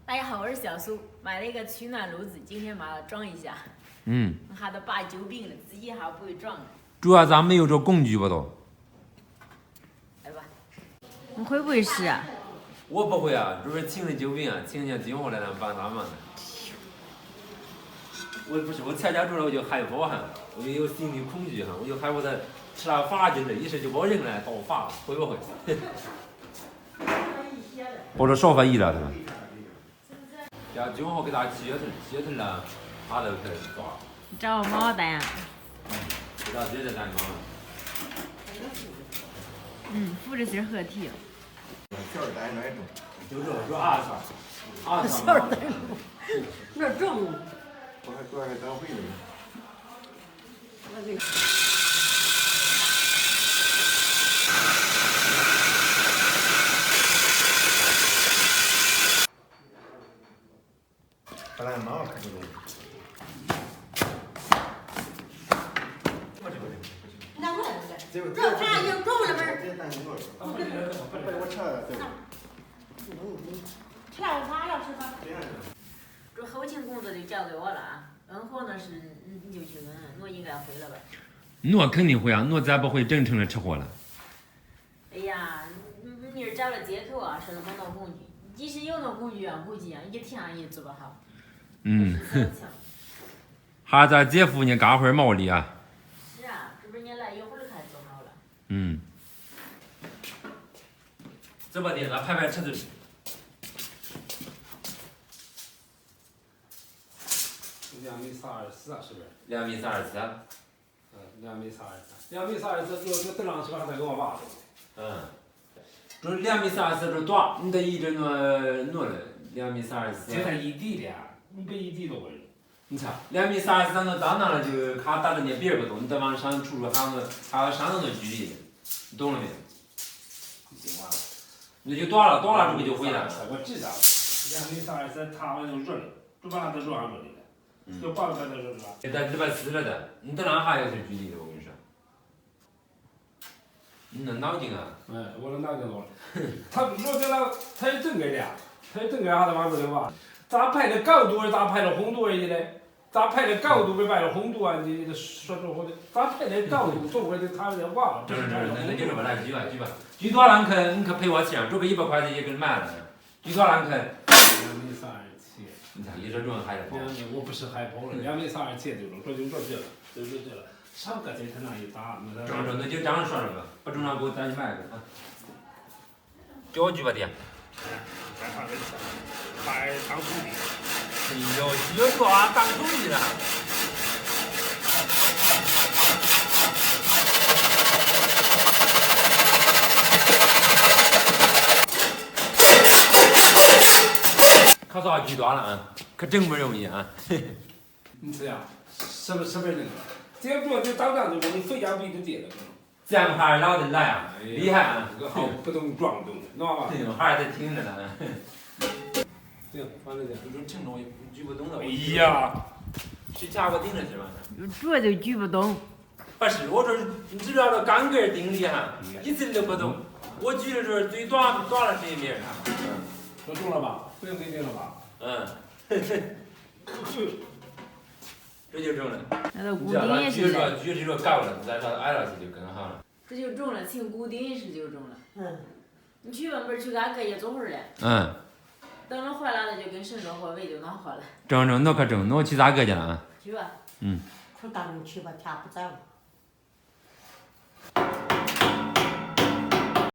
大家好，我是小苏，买了一个取暖炉子，今天把它装一下。还得把久病了，自己还不会装。主要咱没有这工具不都？来吧，你会不会试啊？我不会啊，这是请的久病啊，请人家今后来帮咱们的。我不是，我参加住了我就害怕哈，我就有心理恐惧哈，我就害怕他吃了罚金的，一时就把人来倒罚，会不会？或者少罚一了是吧？要今后给他接成了，他都开始抓。你找我毛蛋。给他接着蛋糕。复制型合体。小儿蛋那种，就是我说二串，小儿蛋那重。我还主要是当回呢。本来蛮好看这种。这啥已经中了不是？我查了，对。吃了啥了是吧？这后勤工作就交给我了啊。活呢是你就去我应该会了吧？我肯定会啊，咱不会真成了吃货了。哎呀，你是找了借口啊，说那么多工具，即使有那工具啊，估计啊一天也做不好。还咱姐夫呢，干会儿毛利啊。是啊，这不是你来一会儿才做好了。这把地咱排车子。2米324啊，是不是？2米324。2米322，2米324，这等上去还得给我挖的。这2米324这多，你得一直弄了2米324。这才一地的，你给一地多少？你瞧，2米324咱都当了，就他打着那别不动，你得往上出还有上头那距离，你懂了没？行了，那就断了，这个就回来了。我知道，2米324，他们就润了，就把它都润上润了。就把它都润了。咱这边撕了的，你等上还有点距离的，我跟你说。你那脑筋啊？我那脑筋多了。他落在了，他也整个的，他也整个还得往这里挖。咋拍的高度，咋拍的红度而已嘞？咋拍的高度没拍的红度啊？你说这话的，咋拍的高度，总归的他在挖。那就这么来，举吧。举多少克？你可赔我钱，这个100块钱也给你买了。举多少克？2米327。你看，一直这还得跑。我不是害跑了，2米327这种，这就这了，上个这他那一打，那就这样说了吧，不中了给我咱去买个啊。叫我举吧爹。还当徒弟。哎呦，学说啊，当徒弟了。可咋举多了啊？可真不容易啊！你这样，是不是那个？这不就当当就你非要比就跌了。咱还是老的来啊，厉害啊！这个好不懂装懂的，知道吧？还是得听着呢。行，完了这种承重举不动了。哎呀，是夹不顶了是吧？这就举不动。不是，我说你知道这钢杆顶里哈，一直都不动。我举的时候最短了这一面啊。说中了吧？不用给定了吧？这就中了。那个固定也是的。举这个高了，再稍矮了就更好了。这就中了，请固定式就中了。你去吧，不是去俺哥也做会儿嘞。等了坏了，那就跟绳子或围就弄好了。中，那可中，那我去咱哥家了啊。去吧。说当你去吧，天不在乎。